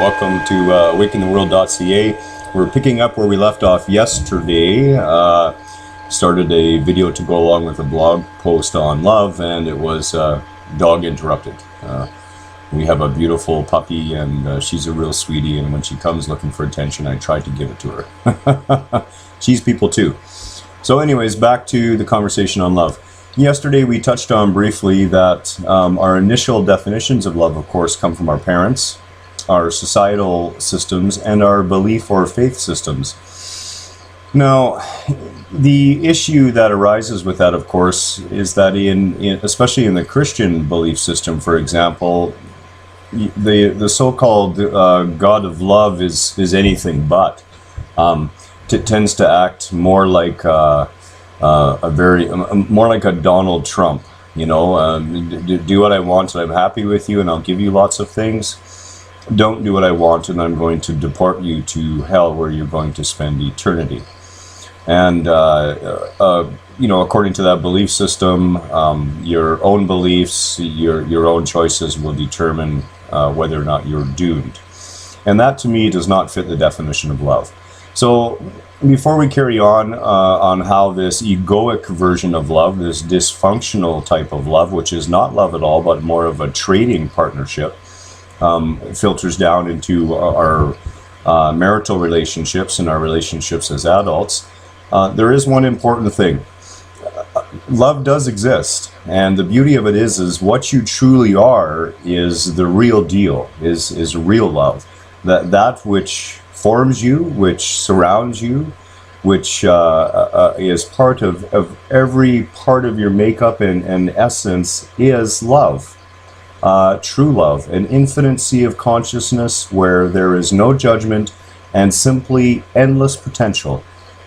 welcome to awakentheworld.ca. We're picking up where we left off yesterday. Started a video to go along with a blog post on love, and it was dog interrupted. We have a beautiful puppy, and she's a real sweetie, and when she comes looking for attention, I try to give it to her. She's people too. So anyways, back to the conversation on love. Yesterday we touched on briefly that our initial definitions of love, of course, come from our parents, our societal systems, and our belief or faith systems. Now, the issue that arises with that, of course, is that especially in the Christian belief system, for example, the so-called God of love is anything but. It tends to act more like more like a Donald Trump, you know. Do what I want and I'm happy with you and I'll give you lots of things. Don't do what I want and I'm going to deport you to hell where you're going to spend eternity. And you know, according to that belief system, your own beliefs, your own choices will determine whether or not you're doomed. And that to me does not fit the definition of love. So before we carry on how this egoic version of love, this dysfunctional type of love, which is not love at all, but more of a trading partnership, filters down into our marital relationships and our relationships as adults, there is one important thing. Love does exist, and the beauty of it is what you truly are is the real deal, is real love. That which forms you, which surrounds you, which is part of every part of your makeup and essence is love. True love, an infinite sea of consciousness where there is no judgment and simply endless potential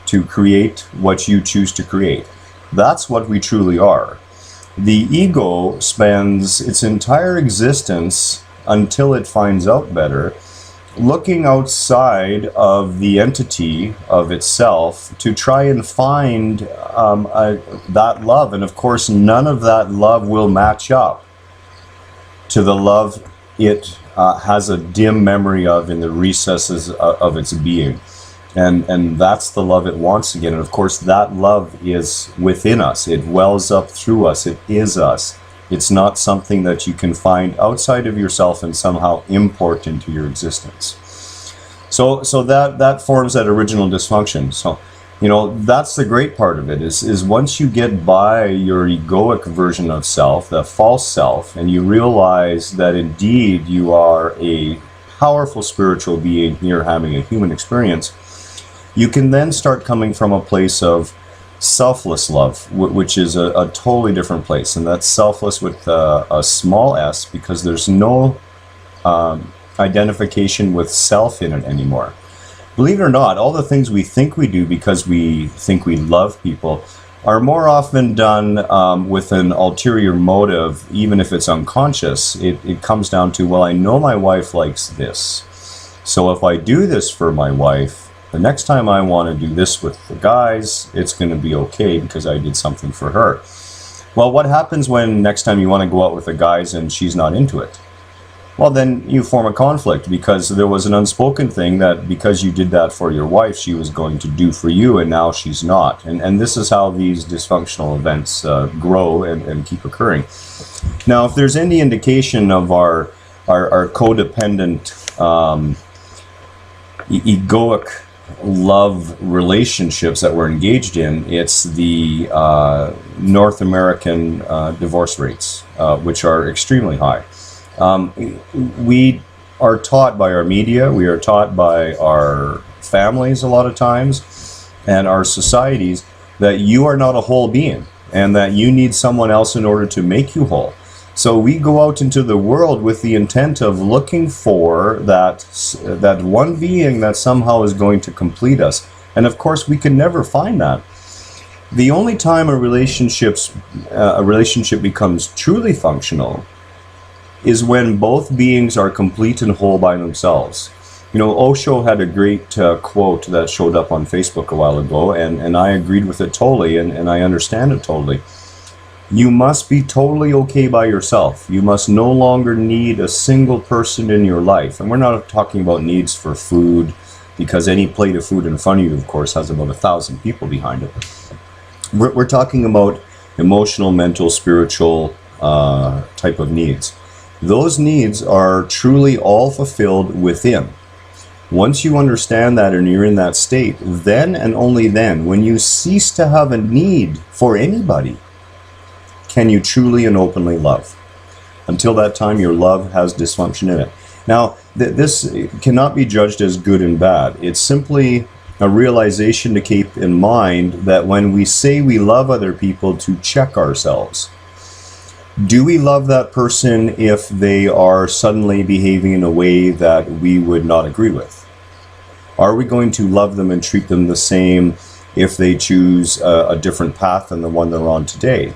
to create what you choose to create. That's what we truly are. The ego spends its entire existence, until it finds out better, looking outside of the entity of itself to try and find that love. And of course, none of that love will match up to the love it has a dim memory of in the recesses of its being. And that's the love it wants again. And of course, that love is within us. It wells up through us. It is us. It's not something that you can find outside of yourself and somehow import into your existence. So that forms that original dysfunction. So, you know, that's the great part of it is once you get by your egoic version of self, the false self, and you realize that indeed you are a powerful spiritual being here having a human experience, you can then start coming from a place of selfless love, which is a totally different place. And that's selfless with a small s, because there's no identification with self in it anymore. Believe it or not, all the things we think we do because we think we love people are more often done with an ulterior motive, even if it's unconscious. It comes down to, well, I know my wife likes this, so if I do this for my wife, the next time I want to do this with the guys, it's going to be okay because I did something for her. Well, what happens when next time you want to go out with the guys and she's not into it? Well, then you form a conflict because there was an unspoken thing that because you did that for your wife, she was going to do for you, and now she's not. And this is how these dysfunctional events grow and keep occurring. Now, if there's any indication of our codependent, egoic love relationships that we're engaged in, it's the North American divorce rates, which are extremely high. We are taught by our media, we are taught by our families a lot of times, and our societies, that you are not a whole being and that you need someone else in order to make you whole. So we go out into the world with the intent of looking for that one being that somehow is going to complete us. And of course, we can never find that. The only time a relationship becomes truly functional is when both beings are complete and whole by themselves. You know, Osho had a great quote that showed up on Facebook a while ago, and I agreed with it totally, and I understand it totally. You must be totally okay by yourself. You must no longer need a single person in your life. And we're not talking about needs for food, because any plate of food in front of you, of course, has about 1,000 people behind it. We're talking about emotional, mental, spiritual type of needs. Those needs are truly all fulfilled within. Once you understand that and you're in that state, then and only then, when you cease to have a need for anybody, can you truly and openly love. Until that time, your love has dysfunction in it. Now, this cannot be judged as good and bad. It's simply a realization to keep in mind that when we say we love other people, to check ourselves. Do we love that person if they are suddenly behaving in a way that we would not agree with? Are we going to love them and treat them the same if they choose a different path than the one they're on today?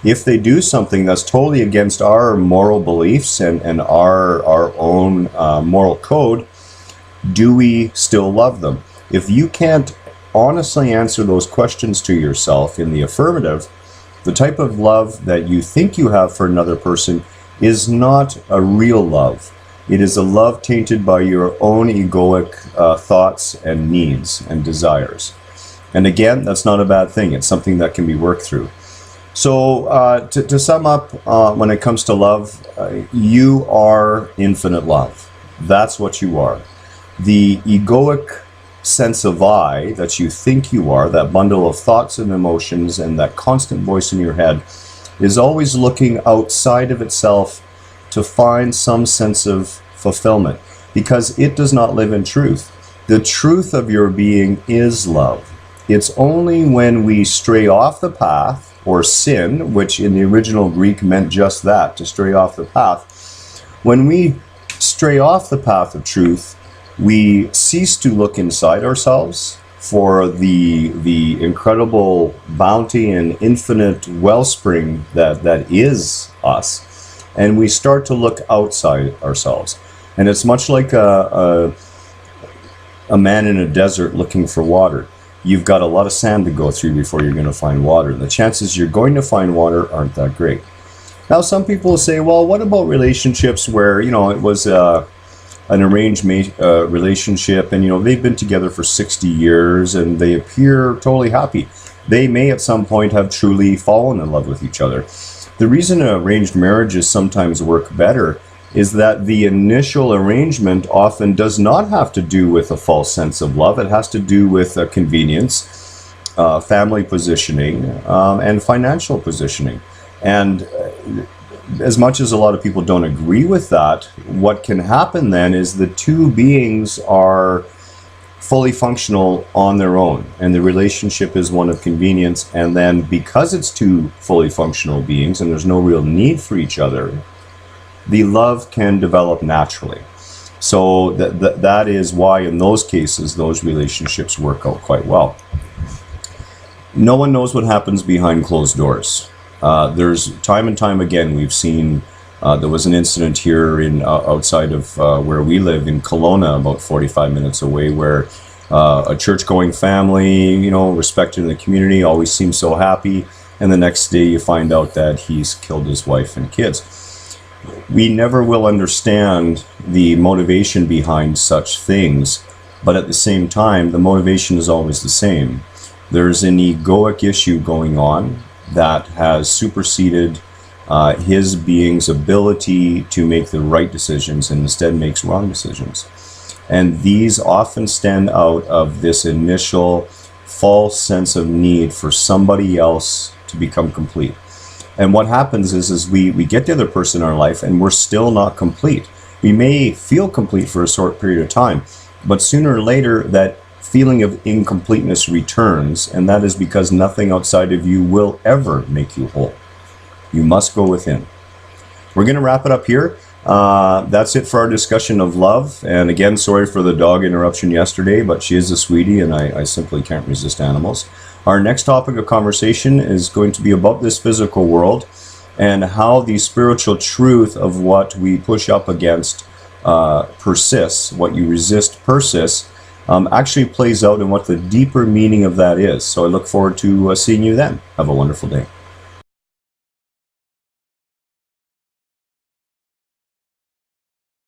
If they do something that's totally against our moral beliefs and our own moral code, do we still love them? If you can't honestly answer those questions to yourself in the affirmative, the type of love that you think you have for another person is not a real love. It is a love tainted by your own egoic thoughts and needs and desires. And again, that's not a bad thing. It's something that can be worked through. So to sum up, when it comes to love, you are infinite love. That's what you are. The egoic sense of I that you think you are, that bundle of thoughts and emotions and that constant voice in your head, is always looking outside of itself to find some sense of fulfillment, because it does not live in truth. The truth of your being is love. It's only when we stray off the path, or sin, which in the original Greek meant just that, to stray off the path. When we stray off the path of truth, we cease to look inside ourselves for the incredible bounty and infinite wellspring that is us, and we start to look outside ourselves. And it's much like a man in a desert looking for water. You've got a lot of sand to go through before you're going to find water. The chances you're going to find water aren't that great. Now, some people will say, well, what about relationships where, it was an arranged relationship, and, they've been together for 60 years and they appear totally happy. They may at some point have truly fallen in love with each other. The reason arranged marriages sometimes work better is that the initial arrangement often does not have to do with a false sense of love. It has to do with convenience, family positioning, and financial positioning. And as much as a lot of people don't agree with that, what can happen then is the two beings are fully functional on their own, and the relationship is one of convenience. And then because it's two fully functional beings and there's no real need for each other, the love can develop naturally. So that is why in those cases, those relationships work out quite well. No one knows what happens behind closed doors. There's time and time again, we've seen, there was an incident here outside of where we live in Kelowna, about 45 minutes away, where a church-going family, respected in the community, always seems so happy, and the next day you find out that he's killed his wife and kids. We never will understand the motivation behind such things, but at the same time, the motivation is always the same. There's an egoic issue going on that has superseded his being's ability to make the right decisions and instead makes wrong decisions. And these often stem out of this initial false sense of need for somebody else to become complete. And what happens is we get the other person in our life and we're still not complete. We may feel complete for a short period of time, but sooner or later that feeling of incompleteness returns, and that is because nothing outside of you will ever make you whole. You must go within. We're going to wrap it up here. That's it for our discussion of love. And again, sorry for the dog interruption yesterday, but she is a sweetie and I simply can't resist animals. Our next topic of conversation is going to be about this physical world and how the spiritual truth of what we push up against persists, what you resist persists, actually plays out and what the deeper meaning of that is. So I look forward to seeing you then. Have a wonderful day.